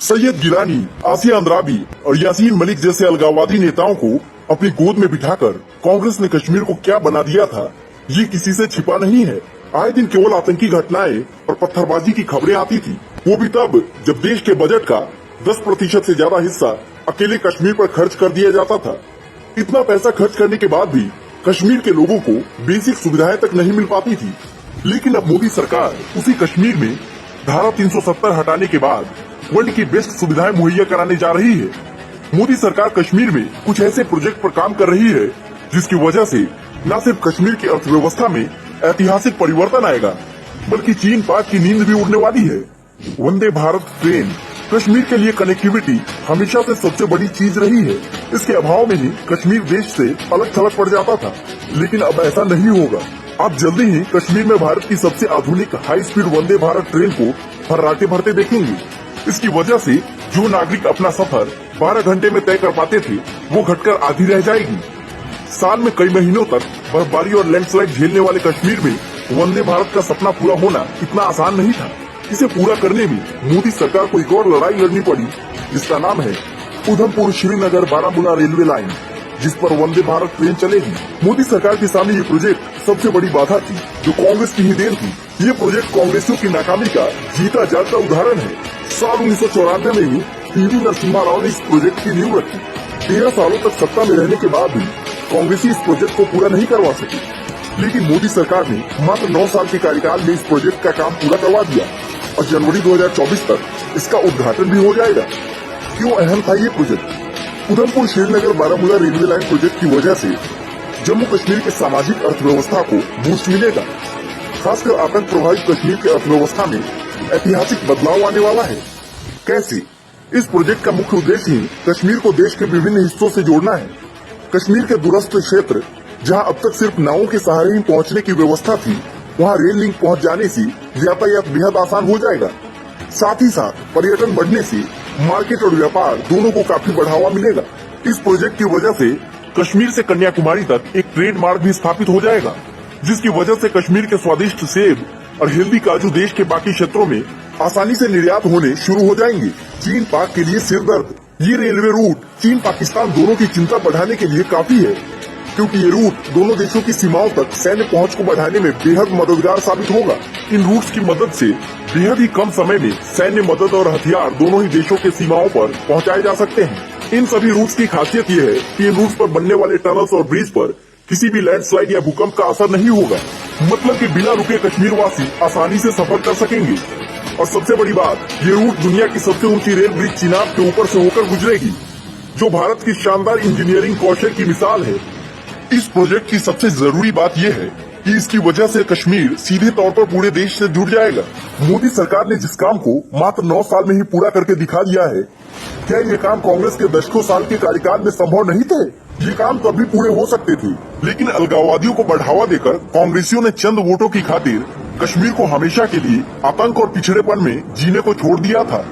सैयद गिलानी, आसिया अंद्राबी और यासीन मलिक जैसे अलगाववादी नेताओं को अपनी गोद में बिठाकर कांग्रेस ने कश्मीर को क्या बना दिया था, ये किसी से छिपा नहीं है। आए दिन केवल आतंकी घटनाएं और पत्थरबाजी की खबरें आती थी, वो भी तब जब देश के बजट का 10% से ज्यादा हिस्सा अकेले कश्मीर पर खर्च कर दिया जाता था। इतना पैसा खर्च करने के बाद भी कश्मीर के लोगों को बेसिक सुविधाएं तक नहीं मिल पाती थी। लेकिन अब मोदी सरकार उसी कश्मीर में धारा 370 हटाने के बाद वर्ल्ड की बेस्ट सुविधाएं मुहैया कराने जा रही है। मोदी सरकार कश्मीर में कुछ ऐसे प्रोजेक्ट पर काम कर रही है जिसकी वजह से न सिर्फ कश्मीर की अर्थव्यवस्था में ऐतिहासिक परिवर्तन आएगा, बल्कि चीन पाक की नींद भी उड़ने वाली है। वंदे भारत ट्रेन कश्मीर के लिए कनेक्टिविटी हमेशा से सबसे बड़ी चीज रही है। इसके अभाव में ही कश्मीर देश से अलग थलग पड़ जाता था, लेकिन अब ऐसा नहीं होगा। आप जल्दी ही कश्मीर में भारत की सबसे आधुनिक high speed Vande Bharat train को फर्राटे भरते देखेंगे। इसकी वजह से जो नागरिक अपना सफर 12 घंटे में तय कर पाते थे, वो घटकर आधी रह जाएगी। साल में कई महीनों तक बर्फबारी और लैंडस्लाइड झेलने वाले कश्मीर में वंदे भारत का सपना पूरा होना इतना आसान नहीं था। इसे पूरा करने में मोदी सरकार को एक और लड़ाई लड़नी पड़ी, जिसका नाम है उधमपुर श्रीनगर बारामूला रेलवे लाइन, जिस पर वंदे भारत ट्रेन चलेगी। मोदी सरकार के सामने ये प्रोजेक्ट सबसे बड़ी बाधा थी, जो कांग्रेस की ही देन थी। ये प्रोजेक्ट कांग्रेसियों की नाकामी का जीता जागता उदाहरण है। साल 1994 में ही पीवी नरसिम्हा राव ने इस प्रोजेक्ट की नींव रखी। 13 सालों तक सत्ता में रहने के बाद भी कांग्रेसी इस प्रोजेक्ट को पूरा नहीं करवा सकी, लेकिन मोदी सरकार ने मात्र 9 साल के कार्यकाल में इस प्रोजेक्ट का काम पूरा करवा दिया और जनवरी 2024 तक इसका उद्घाटन भी हो जाएगा। क्यों अहम था ये project? Udhampur Srinagar Baramulla railway line project की वजह से जम्मू कश्मीर के सामाजिक अर्थव्यवस्था को बूस्ट मिलेगा। खासकर आतंक प्रभावित कश्मीर की अर्थव्यवस्था में ऐतिहासिक बदलाव आने वाला है। कैसे? इस प्रोजेक्ट का मुख्य उद्देश्य ही कश्मीर को देश के विभिन्न हिस्सों से जोड़ना है। कश्मीर के दूरस्थ क्षेत्र, जहां अब तक सिर्फ नावों के सहारे ही पहुंचने की व्यवस्था थी, वहां रेल लिंक पहुंच जाने से यातायात बेहद आसान हो जाएगा। साथ ही साथ पर्यटन बढ़ने से मार्केट और व्यापार दोनों को काफी बढ़ावा मिलेगा। इस प्रोजेक्ट की वजह से कश्मीर से कन्याकुमारी तक एक ट्रेड मार्ग भी स्थापित हो जाएगा, जिसकी वजह से कश्मीर के स्वादिष्ट सेब और हेल्दी काजू देश के बाकी क्षेत्रों में आसानी से निर्यात होने शुरू हो जाएंगे। चीन पाक के लिए सिरदर्द। ये रेलवे रूट चीन पाकिस्तान दोनों की चिंता बढ़ाने के लिए काफी है, क्योंकि ये रूट दोनों देशों की सीमाओं तक सैन्य पहुंच को बढ़ाने में बेहद मददगार साबित होगा। इन रूट्स की मदद से बेहद ही कम समय में सैन्य मदद और हथियार दोनों ही देशों के सीमाओं पर पहुंचाए जा सकते हैं। इन सभी रूट्स की खासियत ये है कि इन रूट्स पर बनने वाले टनल्स और ब्रिज पर किसी भी लैंडस्लाइड या भूकंप का असर नहीं होगा। मतलब कि बिना रुके कश्मीर वासी आसानी से सफर कर सकेंगे। और सबसे बड़ी बात, ये रूट दुनिया की सबसे ऊंची रेल ब्रिज चिनाब के ऊपर से होकर गुजरेगी, जो भारत की शानदार इंजीनियरिंग कौशल की मिसाल है। इस प्रोजेक्ट की सबसे जरूरी बात यह है कि इसकी वजह से कश्मीर सीधे तौर पर पूरे देश से जुड़ जाएगा। मोदी सरकार ने जिस काम को मात्र 9 साल में ही पूरा करके दिखा दिया है, क्या ये काम कांग्रेस के दशकों साल के कार्यकाल में संभव नहीं थे? ये काम तो अभी पूरे हो सकते थे, लेकिन अलगाववादियों को बढ़ावा देकर कांग्रेसियों ने चंद वोटों की खातिर कश्मीर को हमेशा के लिए आतंक और पिछड़ेपन में जीने को छोड़ दिया था।